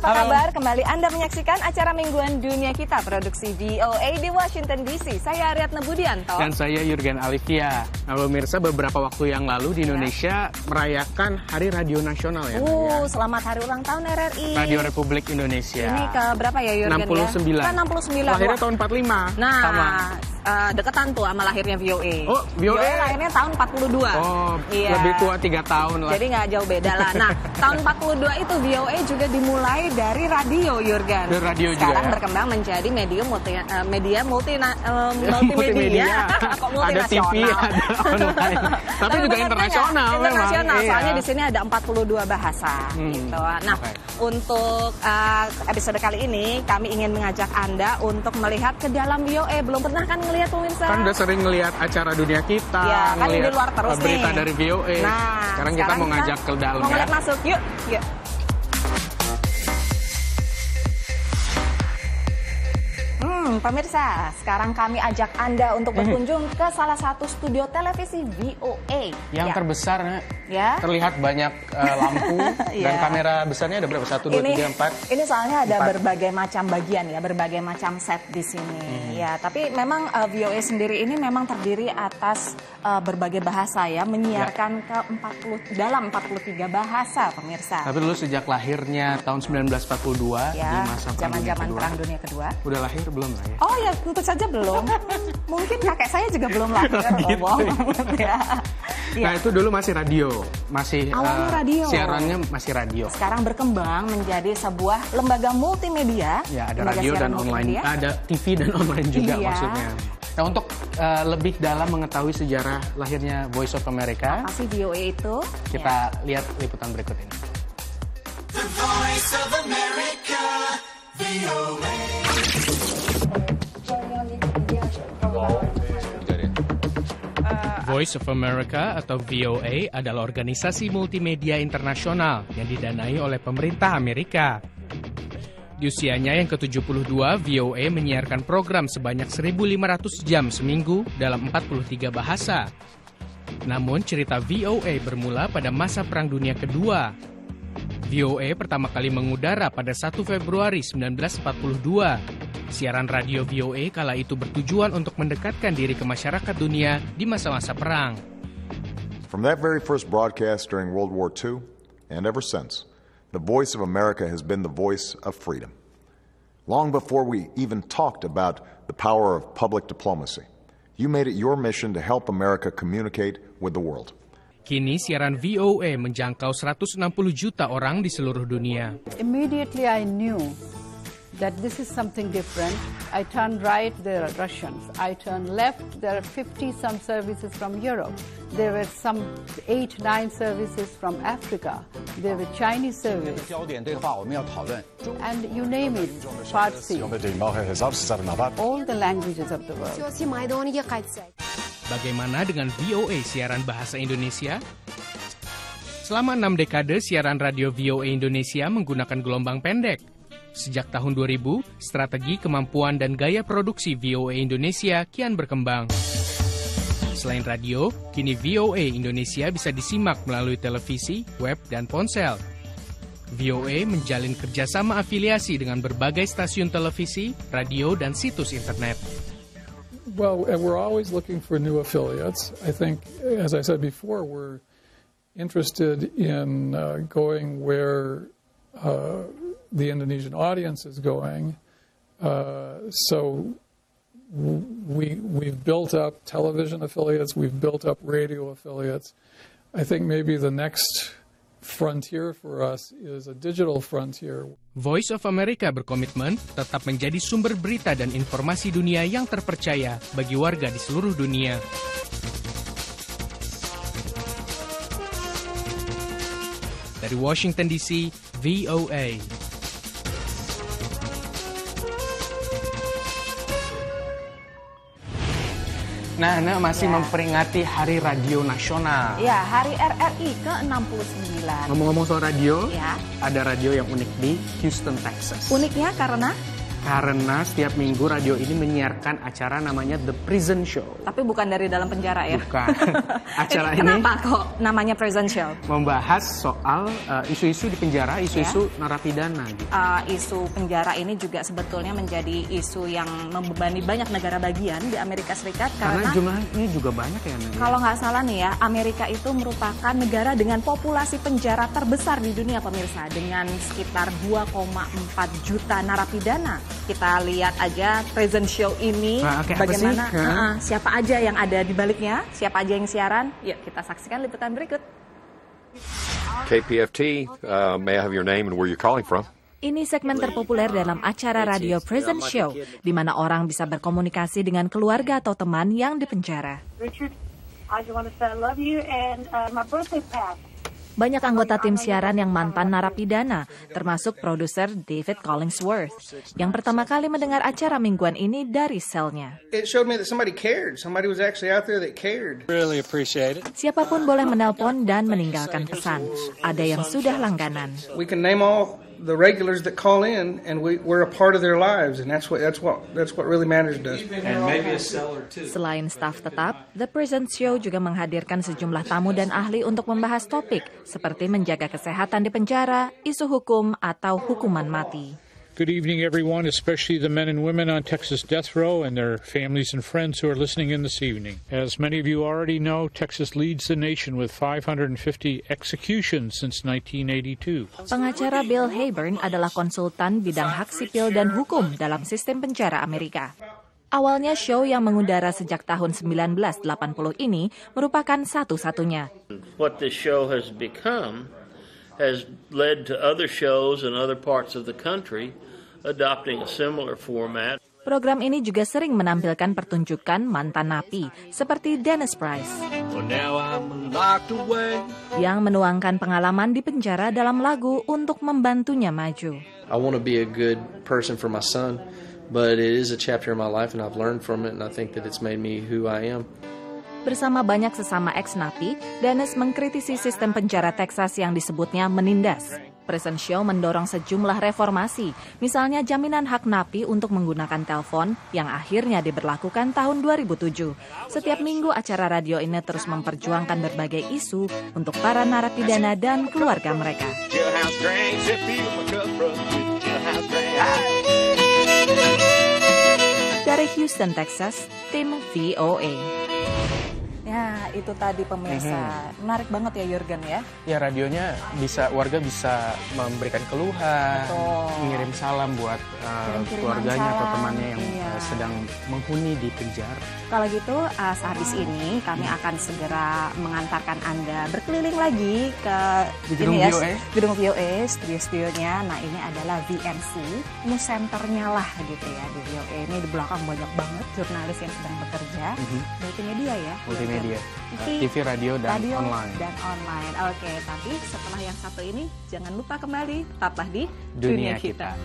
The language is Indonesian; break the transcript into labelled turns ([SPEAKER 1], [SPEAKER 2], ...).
[SPEAKER 1] apa kabar? Kembali Anda menyaksikan acara mingguan Dunia Kita, produksi VOA di Washington DC. Saya Aryatna Budianto.
[SPEAKER 2] Dan saya Jurgen Alivia. Nah, pemirsa, beberapa waktu yang lalu di Indonesia merayakan Hari Radio Nasional ya.
[SPEAKER 1] Selamat hari ulang tahun RRI.
[SPEAKER 2] Radio Republik Indonesia.
[SPEAKER 1] Ini ke berapa ya Jurgen
[SPEAKER 2] 69.
[SPEAKER 1] ya? 69.
[SPEAKER 2] Lahirnya tahun 45.
[SPEAKER 1] Nah,
[SPEAKER 2] sama.
[SPEAKER 1] Deketan tuh sama lahirnya VOA.
[SPEAKER 2] Oh, VOA
[SPEAKER 1] lahirnya tahun 42.
[SPEAKER 2] Oh,
[SPEAKER 1] iya.
[SPEAKER 2] Lebih tua 3 tahun lah.
[SPEAKER 1] Jadi nggak jauh beda lah. Nah, tahun 42 itu VOA juga dimulai dari radio, Jurgen.
[SPEAKER 2] Dari radio
[SPEAKER 1] Sekarang
[SPEAKER 2] juga, ya?
[SPEAKER 1] berkembang menjadi media multimedia. Kok multinasional?
[SPEAKER 2] Ada TV, ada online. Tapi juga internasional memang.
[SPEAKER 1] Internasional,
[SPEAKER 2] Iya.
[SPEAKER 1] soalnya di sini ada 42 bahasa gitu. Nah, untuk episode kali ini kami ingin mengajak Anda untuk melihat ke dalam VOA. Belum pernah kan ngelihat pemirsa?
[SPEAKER 2] Kan udah sering ngelihat acara Dunia Kita,
[SPEAKER 1] Ya, kan di
[SPEAKER 2] ngelihat
[SPEAKER 1] luar terus
[SPEAKER 2] berita
[SPEAKER 1] nih.
[SPEAKER 2] dari VOA.
[SPEAKER 1] Nah,
[SPEAKER 2] sekarang kita mau ngajak ke dalam
[SPEAKER 1] mau
[SPEAKER 2] ya.
[SPEAKER 1] ngeliat masuk, yuk. Pemirsa, sekarang kami ajak Anda untuk berkunjung ke salah satu studio televisi VOA.
[SPEAKER 2] Yang terbesar,
[SPEAKER 1] ya.
[SPEAKER 2] Terlihat banyak lampu dan kamera besarnya ada berapa? 1, 2, 3, 4.
[SPEAKER 1] Ini soalnya ada berbagai macam bagian ya, berbagai macam set di sini. Ya, tapi memang VOA sendiri ini memang terdiri atas berbagai bahasa ya, menyiarkan ke dalam 43 bahasa, pemirsa.
[SPEAKER 2] Tapi dulu sejak lahirnya tahun 1942
[SPEAKER 1] ya,
[SPEAKER 2] di masa
[SPEAKER 1] zaman-zaman Perang Dunia Kedua.
[SPEAKER 2] Udah lahir belum lah ya?
[SPEAKER 1] Oh ya, tentu saja belum. Mungkin kakek saya juga belum lahir.
[SPEAKER 2] Gitu ya. Nah, itu dulu masih radio. Masih
[SPEAKER 1] awalnya radio.
[SPEAKER 2] Siarannya masih radio.
[SPEAKER 1] Sekarang berkembang menjadi sebuah lembaga multimedia.
[SPEAKER 2] Ya, ada radio dan online. Ada TV dan online juga maksudnya. Nah, untuk lebih dalam mengetahui sejarah lahirnya Voice of America,
[SPEAKER 1] apa sih VOA itu?
[SPEAKER 2] Kita lihat liputan berikut ini.
[SPEAKER 3] The Voice of America, VOA.
[SPEAKER 4] Voice of America atau VOA adalah organisasi multimedia internasional yang didanai oleh pemerintah Amerika. Di usianya yang ke-72, VOA menyiarkan program sebanyak 1.500 jam seminggu dalam 43 bahasa. Namun cerita VOA bermula pada masa Perang Dunia Kedua. VOA pertama kali mengudara pada 1 Februari 1942. Siaran radio VOA kala itu bertujuan untuk mendekatkan diri ke masyarakat dunia di masa-masa perang.
[SPEAKER 5] From that very first broadcast during World War II, and ever since, the Voice of America has been the voice of freedom. Long before we even talked about the power of public diplomacy, you made it your mission to help America communicate with the world.
[SPEAKER 4] Kini siaran VOA menjangkau 160 juta orang di seluruh dunia.
[SPEAKER 6] Immediately I knew that this is something different. I turned right, there are Russians. I turned left, there are 50-some services from Europe. There were some 8, 9 services from Africa. There were Chinese service. And you name it, Farsi. All the languages of the world.
[SPEAKER 4] Bagaimana dengan VOA siaran bahasa Indonesia? Selama 6 dekade, siaran radio VOA Indonesia menggunakan gelombang pendek. Sejak tahun 2000, strategi, kemampuan, dan gaya produksi VOA Indonesia kian berkembang. Selain radio, kini VOA Indonesia bisa disimak melalui televisi, web, dan ponsel. VOA menjalin kerjasama afiliasi dengan berbagai stasiun televisi, radio, dan situs internet.
[SPEAKER 7] Well, we're always looking for new affiliates. I think, as I said before, we're interested in going where the Indonesian audience is going. So we've built up television affiliates, we've built up radio affiliates. I think maybe the next frontier for us is a digital frontier.
[SPEAKER 4] Voice of America berkomitmen tetap menjadi sumber berita dan informasi dunia yang terpercaya bagi warga di seluruh dunia. Dari Washington DC, VOA.
[SPEAKER 2] Nah, masih memperingati Hari Radio Nasional.
[SPEAKER 1] Ya, Hari RRI ke-69.
[SPEAKER 2] Ngomong-ngomong soal radio,
[SPEAKER 1] ya,
[SPEAKER 2] ada radio yang unik di Houston, Texas.
[SPEAKER 1] Uniknya karena?
[SPEAKER 2] Karena setiap minggu radio ini menyiarkan acara namanya The Prison Show.
[SPEAKER 1] Tapi bukan dari dalam penjara ya?
[SPEAKER 2] Bukan. Acara ini
[SPEAKER 1] kenapa kok namanya Prison Show?
[SPEAKER 2] Membahas soal isu-isu di penjara, isu-isu narapidana. Gitu.
[SPEAKER 1] Isu penjara ini juga sebetulnya menjadi isu yang membebani banyak negara bagian di Amerika Serikat.
[SPEAKER 2] Karena jumlahnya juga banyak ya.
[SPEAKER 1] Kalau nggak salah nih ya, Amerika itu merupakan negara dengan populasi penjara terbesar di dunia pemirsa. Dengan sekitar 2,4 juta narapidana. Kita lihat aja Prison Show ini bagaimana, siapa aja yang ada di baliknya, siapa aja yang siaran. Yuk kita saksikan liputan berikut.
[SPEAKER 8] KPFT, may I have your name and where you're calling from?
[SPEAKER 1] Ini segmen terpopuler dalam acara radio Prison Show, di mana orang bisa berkomunikasi dengan keluarga atau teman yang dipenjara.
[SPEAKER 9] Richard, I just want to say I love you and my birthday passed.
[SPEAKER 1] Banyak anggota tim siaran yang mantan narapidana, termasuk produser David Collingsworth, yang pertama kali mendengar acara mingguan ini dari selnya.
[SPEAKER 10] It showed me that somebody cared. Somebody was actually out there that cared.
[SPEAKER 8] Really appreciate it.
[SPEAKER 1] Siapapun boleh menelpon dan meninggalkan pesan. Ada yang sudah langganan.
[SPEAKER 10] We can name all the regulars that call in, and we're a part of their lives, and that's what really matters to us.
[SPEAKER 8] And maybe a seller too.
[SPEAKER 1] Selain staf tetap, The Prison Show juga menghadirkan sejumlah tamu dan ahli untuk membahas topik seperti menjaga kesehatan di penjara, isu hukum, atau hukuman mati.
[SPEAKER 11] Good evening, everyone, especially the men and women on Texas death row and their families and friends who are listening in this evening. As many of you already know, Texas leads the nation with 550 executions since 1982.
[SPEAKER 1] Pengacara Bill Hayburn adalah konsultan bidang hak sipil dan hukum dalam sistem penjara Amerika. Awalnya show yang mengudara sejak tahun 1980 ini merupakan satu-satunya.
[SPEAKER 12] What this show has become has led to other shows in other parts of the country adopting a similar format.
[SPEAKER 1] Program ini juga sering menampilkan pertunjukan mantan napi seperti Dennis Price yang menuangkan pengalaman di penjara dalam lagu untuk membantunya maju.
[SPEAKER 13] I want to be a good person for my son, but it is a chapter in my life and I've learned from it and I think that it's made me who I am.
[SPEAKER 1] Bersama banyak sesama ex-napi, Dennis mengkritisi sistem penjara Texas yang disebutnya menindas. Prison Show mendorong sejumlah reformasi, misalnya jaminan hak napi untuk menggunakan telepon yang akhirnya diberlakukan tahun 2007. Setiap minggu acara radio ini terus memperjuangkan berbagai isu untuk para narapidana dan keluarga mereka. Dari Houston, Texas, tim VOA. Ya, itu tadi pemirsa. Menarik banget ya Jurgen ya.
[SPEAKER 2] Ya, radionya warga bisa memberikan keluhan, mengirim salam buat keluarganya atau temannya yang sedang menghuni di penjara.
[SPEAKER 1] Kalau gitu, sehabis ini kami akan segera mengantarkan Anda berkeliling lagi ke gedung VOA, studio-studionya. Nah, ini adalah VMC, news center-nya lah gitu ya di VOA. Ini di belakang banyak banget jurnalis yang sedang bekerja. Multimedia ya?
[SPEAKER 2] Multimedia, TV, radio, dan online.
[SPEAKER 1] Oke, tapi setelah yang satu ini, jangan lupa kembali, tetaplah di Dunia Kita.